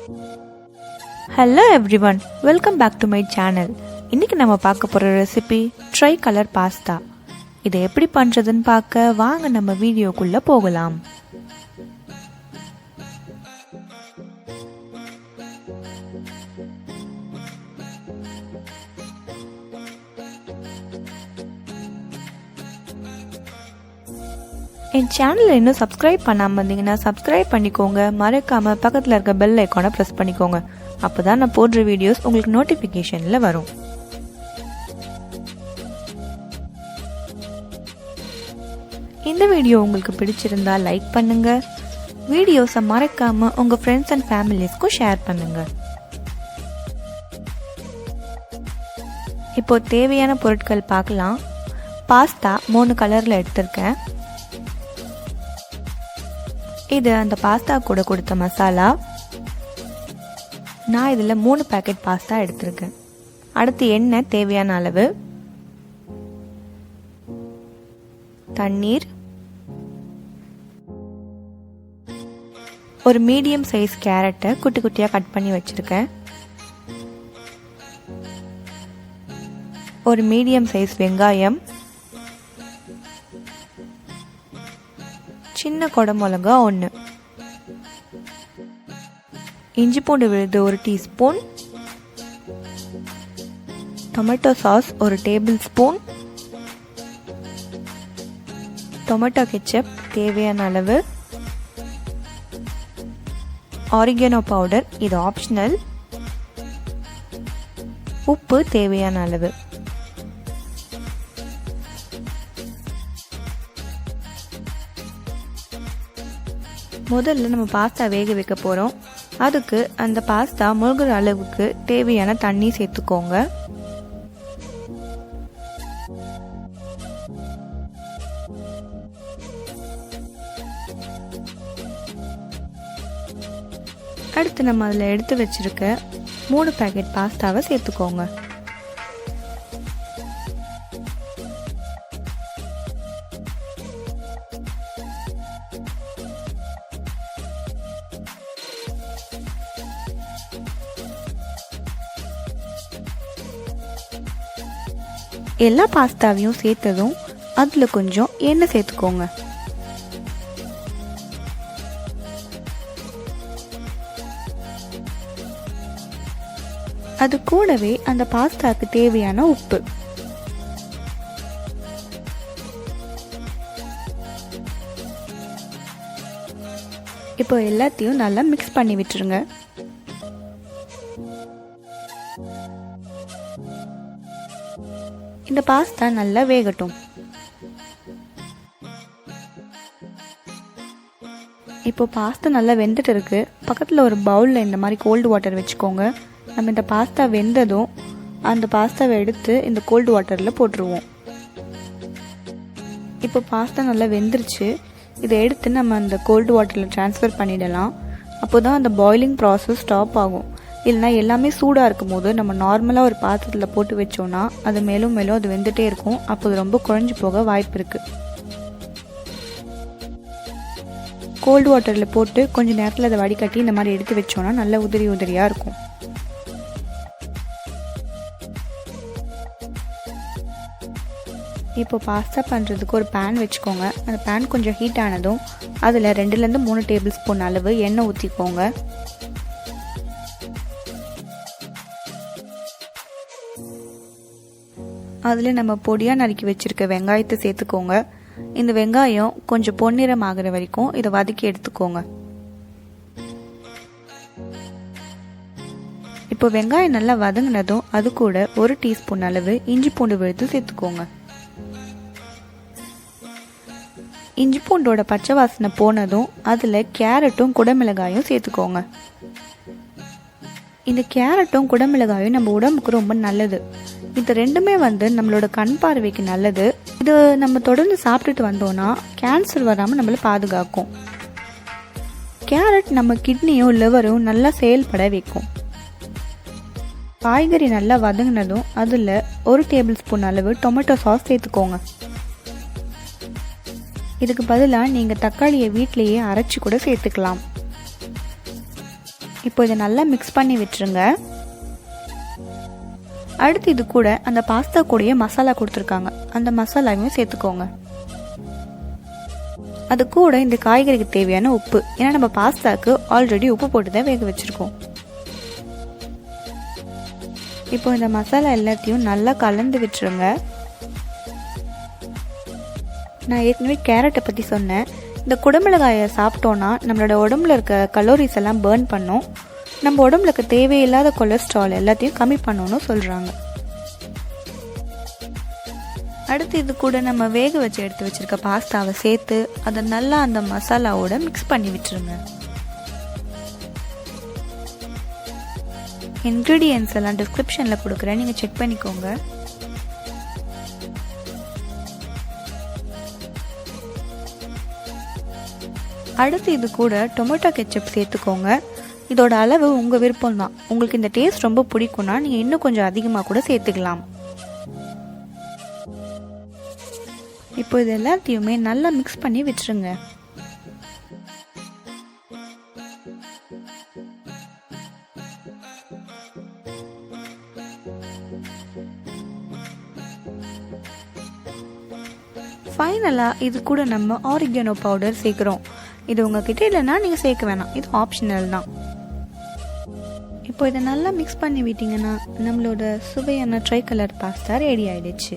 Hello everyone, welcome back to my channel. இன்னைக்கு நம்ம பார்க்க போற ரெசிபி Tricolor பாஸ்தா. இதை எப்படி பண்றதுன்னு பார்க்க வாங்க நம்ம வீடியோக்குள்ள போகலாம். என் சேனலை இன்னும் சப்ஸ்கிரைப் பண்ணாமல் இருந்தீங்கன்னா சப்ஸ்கிரைப் பண்ணிக்கோங்க. மறக்காம பக்கத்தில் இருக்க பெல் ஐக்கானை ப்ரெஸ் பண்ணிக்கோங்க. அப்போதான் நான் போடுற வீடியோஸ் உங்களுக்கு நோட்டிஃபிகேஷனில் வரும். இந்த வீடியோ உங்களுக்கு பிடிச்சிருந்தா லைக் பண்ணுங்க. வீடியோஸை மறக்காம உங்க ஃப்ரெண்ட்ஸ் அண்ட் ஃபேமிலிஸ்க்கும் ஷேர் பண்ணுங்க. இப்போ தேவையான பொருட்கள் பார்க்கலாம். பாஸ்தா 3 கலர்ல எடுத்திருக்கேன். இது அந்த பாஸ்தா கூட கொடுத்த மசாலா. நான் இதில் 3 பேக்கெட் பாஸ்தா எடுத்திருக்கேன். அடுத்து எண்ணெய் தேவையான அளவு, தண்ணீர், ஒரு மீடியம் சைஸ் கேரட்டை குட்டி குட்டியாக கட் பண்ணி வச்சிருக்கேன், ஒரு மீடியம் சைஸ் வெங்காயம், சின்ன குடமிளகா 1, இஞ்சி பூண்டு விழுது 1 teaspoon, tomato sauce 1 table spoon, tomato ketchup தேவையான அளவு, ஆரிகானோ பவுடர் இது ஆப்ஷனல், உப்பு தேவையான அளவு. முதல்ல நம்ம பாஸ்தா வேக வைக்க போகிறோம். அதுக்கு அந்த பாஸ்தா முழுகிற அளவுக்கு தேவையான தண்ணி சேர்த்துக்கோங்க. அடுத்து நம்ம அதில் எடுத்து வச்சிருக்க 3 பேக்கெட் பாஸ்தாவை சேர்த்துக்கோங்க. எல்லா பாஸ்தாவையும் சேர்த்ததும் அதில் கொஞ்சம் எண்ணெய் சேர்த்துக்கோங்க. அது கூடவே அந்த பாஸ்தாக்கு தேவையான உப்பு. இப்போ எல்லாத்தையும் நல்லா மிக்ஸ் பண்ணி விட்டுருங்க. இந்த பாஸ்தா நல்லா வேகட்டும். இப்போ பாஸ்தா நல்லா வெந்துட்டு இருக்கு. பக்கத்தில் ஒரு பவுலில் இந்த மாதிரி கோல்டு வாட்டர் வச்சுக்கோங்க. நம்ம இந்த பாஸ்தா வெந்ததும் அந்த பாஸ்தாவை எடுத்து இந்த கோல்டு வாட்டரில் போட்டுருவோம். இப்போ பாஸ்தா நல்லா வெந்துருச்சு. இதை எடுத்து நம்ம அந்த கோல்டு வாட்டரில் ட்ரான்ஸ்ஃபர் பண்ணிடலாம். அப்போ தான் அந்த பாயிலிங் ப்ராசஸ் ஸ்டாப் ஆகும். இல்லைனா எல்லாமே சூடாக இருக்கும் போது நம்ம நார்மலாக ஒரு பாத்திரத்தில் போட்டு வச்சோன்னா அது மேலும் மேலும் அது வெந்துட்டே இருக்கும். அப்போ அது ரொம்ப குழஞ்சி போக வாய்ப்பு இருக்குது. கோல்டு வாட்டரில் போட்டு கொஞ்சம் நேரத்தில் அதை வடிகட்டி இந்த மாதிரி எடுத்து வச்சோன்னா நல்லா உதிரி உதிரியாக இருக்கும். இப்போ பாஸ்தா பண்ணுறதுக்கு ஒரு பேன் வச்சுக்கோங்க. அந்த பேன் கொஞ்சம் ஹீட் ஆனதும் அதில் 2லேருந்து 3 டேபிள் ஸ்பூன் அளவு எண்ணெய் ஊற்றிக்கோங்க. அதில் நம்ம பொடியாக நறுக்கி வச்சுருக்க வெங்காயத்தை சேர்த்துக்கோங்க. இந்த வெங்காயம் கொஞ்சம் பொன்னிறம் ஆகிற வரைக்கும் இதை வதக்கி எடுத்துக்கோங்க. இப்போ வெங்காயம் நல்லா வதங்கினதும் அது கூட 1 டீஸ்பூன் அளவு இஞ்சி பூண்டு விழுது சேர்த்துக்கோங்க. இஞ்சி பூண்டோட பச்சை வாசனை போனதும் அதில் கேரட்டும் குடமிளகாயும் சேர்த்துக்கோங்க. இந்த கேரட்டும் குடமிளகாயும் நம்ம உடம்புக்கு ரொம்ப நல்லது. இது ரெண்டுமே நம்மளோட கண் பார்வைக்கு நல்லது. இது நம்ம தொடர்ந்து சாப்பிட்டுட்டு வந்தோம்னா கேன்சர் வராமல் நம்மளை பாதுகாக்கும். கேரட் நம்ம கிட்னியும் லிவரும் நல்லா செயல்பட வைக்கும். காய்கறி நல்லா வதங்கினதும் அதில் 1 டேபிள் ஸ்பூன் அளவு டொமேட்டோ சாஸ் சேர்த்துக்கோங்க. இதுக்கு பதிலாக நீங்கள் தக்காளியை வீட்டிலேயே அரைச்சி கூட சேர்த்துக்கலாம். இப்போ இதை நல்லா மிக்ஸ் பண்ணி விட்டுருங்க. அடுத்து இது கூட அந்த பாஸ்தா கூடயே மசாலா கொடுத்துருக்காங்க, அந்த மசாலாவையும் சேர்த்துக்கோங்க. அது கூட இந்த காய்கறிக்கு தேவையான உப்பு, ஏன்னா நம்ம பாஸ்தாக்கு ஆல்ரெடி உப்பு போட்டு தான் வேக வச்சுருக்கோம். இப்போ இந்த மசாலா எல்லாத்தையும் நல்லா கலந்து விட்டுருங்க. நான் ஏற்கனவே கேரட்டை பற்றி சொன்னேன். இந்த குடமிளகாயை சாப்பிட்டோன்னா நம்மளோட உடம்புல இருக்க கலோரிஸ் எல்லாம் பேர்ன் பண்ணும், நம்ம உடம்புல இருக்க தேவையில்லாத கொலஸ்ட்ரால் எல்லாத்தையும் கம்மி பண்ணணும்னு சொல்கிறாங்க. அடுத்து இது கூட நம்ம வேக வச்சு எடுத்து வச்சுருக்க பாஸ்தாவை சேர்த்து அதை நல்லா அந்த மசாலாவோட மிக்ஸ் பண்ணி விட்டுருங்க. இன்க்ரீடியன்ட்ஸ் எல்லாம் டிஸ்கிரிப்ஷனில் கொடுக்குறேன், நீங்கள் செக் பண்ணிக்கோங்க. அடுத்து இது கூட டொமேட்டோ கெச்சப் சேர்த்துக்கோங்க. இதோட அளவு உங்கள் விருப்பம் தான். உங்களுக்கு இந்த டேஸ்ட் ரொம்ப பிடிக்கும்னா நீங்கள் இன்னும் கொஞ்சம் அதிகமாக கூட சேர்த்துக்கலாம். இப்போ இது எல்லாத்தையுமே நல்லா மிக்ஸ் பண்ணி விட்டுருங்க. ஃபைனலாக இது கூட நம்ம ஆரிகானோ பவுடர் சேர்க்குறோம். இது உங்ககிட்ட இல்லைன்னா நீங்கள் சேர்க்க வேணாம், இது ஆப்ஷனல் தான். இப்போ இதை நல்லா மிக்ஸ் பண்ணி விட்டிங்கன்னா நம்மளோட சுவையான ட்ரைகலர் பாஸ்தா ரெடி ஆயிடுச்சு.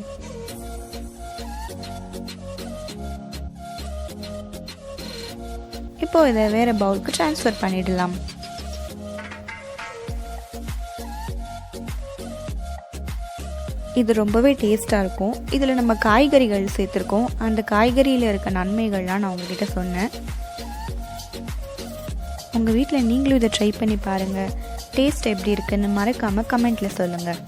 இப்போ இதை வேற பவுலுக்கு ட்ரான்ஸ்ஃபர் பண்ணிடலாம். இது ரொம்பவே டேஸ்ட்டாக இருக்கும். இதில் நம்ம காய்கறிகள் சேர்த்துருக்கோம், அந்த காய்கறியில் இருக்க நன்மைகள்லாம் நான் உங்ககிட்ட சொன்னேன். உங்கள் வீட்டில் நீங்களும் இதை ட்ரை பண்ணி பாருங்கள். டேஸ்ட் எப்படி இருக்குன்னு மறக்காமல் கமெண்ட்டில் சொல்லுங்கள்.